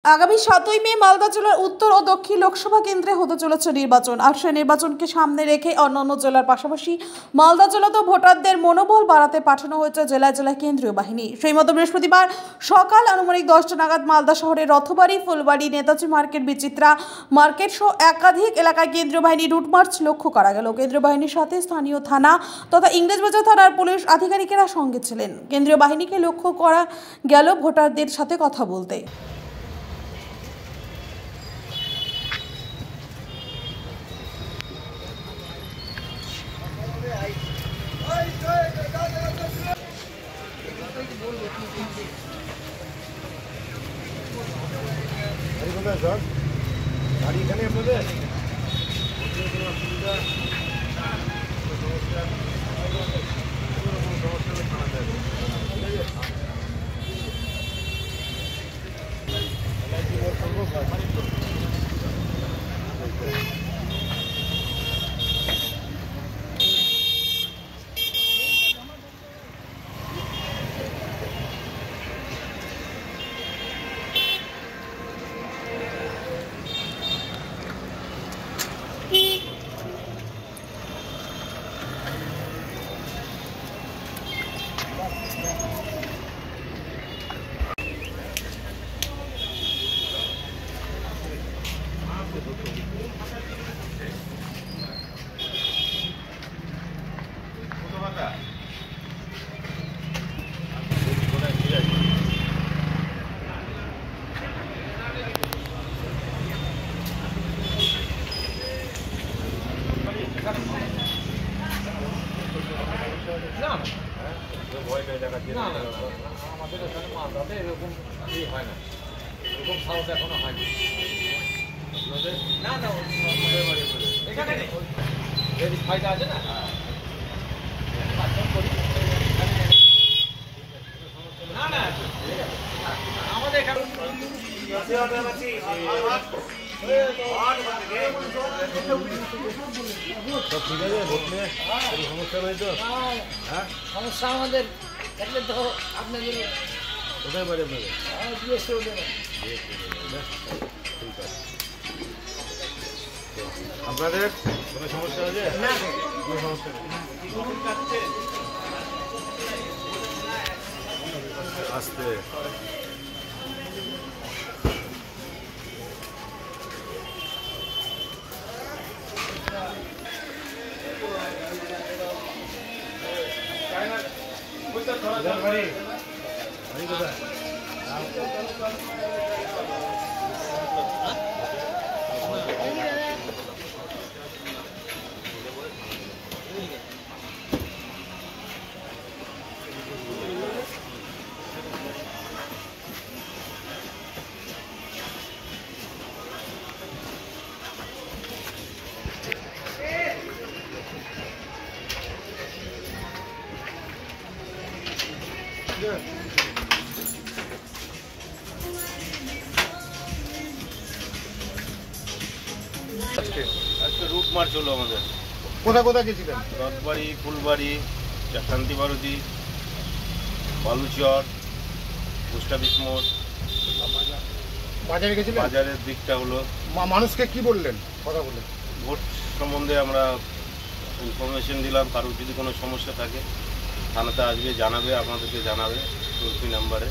আগামী 7ই মে মালদা জেলার উত্তর ও দক্ষিণ লোকসভা কেন্দ্রে হতে চলেছে নির্বাচন। আর সেই নির্বাচনকে সামনে রেখে অন্যান্য জেলার পাশাপাশি মালদা জেলাতেও ভোটারদের মনোবল বাড়াতে পাঠানো হয়েছে জেলায় জেলায় কেন্দ্রীয় বাহিনী। সেই মতো বৃহস্পতিবার সকাল আনুমানিক 10টা নাগাদ মালদা শহরের রথবাড়ি, ফুলবাড়ি, নেতাজি মার্কেট, বিচিত্রা মার্কেট সহ একাধিক এলাকায় কেন্দ্রীয় বাহিনীর রুট মার্চ লক্ষ্য করা গেল। কেন্দ্রীয় বাহিনীর সাথে স্থানীয় থানা তথা ইংরেজবাজার থানার পুলিশ আধিকারিকেরা সঙ্গে ছিলেন। কেন্দ্রীয় বাহিনীকে লক্ষ্য করা গেল ভোটারদের সাথে কথা বলতে। গাড়ি এখানে আপনাদের আমাদের এখানে মালদাতে এরকম হয় না, এরকম সাউথ এখনো হয়নি। না না এখানে ফায়দা আছে না, না না আমাদের এখানে সব ঠিক আছে। ভোট নিয়ে সমস্যা নাই তো? হ্যাঁ সমস্যা আমাদের থাকলে তো আপনাদের কোথায় বাড়ি আপনাদের? ঠিক আছে। আপনাদের কোনো সমস্যা আছে? না কোনো সমস্যা নেই। আসতে বাড়ি কোথায়? আজকে রুট মার্চ হলো আমাদের। কোথায় কোথায় গেছিলেন? রথবাড়ি, ফুলবাড়ি, শান্তিভারতী, বালুচর, পোস্ট অফিস মোড়, বাজারে গেছিলেন। বাজারের দিকটা হলো। মানুষকে কি বললেন? কথা বলে ভোট সম্বন্ধে আমরা ইনফরমেশন দিলাম। কারোর যদি কোনো সমস্যা থাকে থানাতে আসবে, জানাবে, আপনাদেরকে জানাবে টোল ফ্রি নাম্বারে।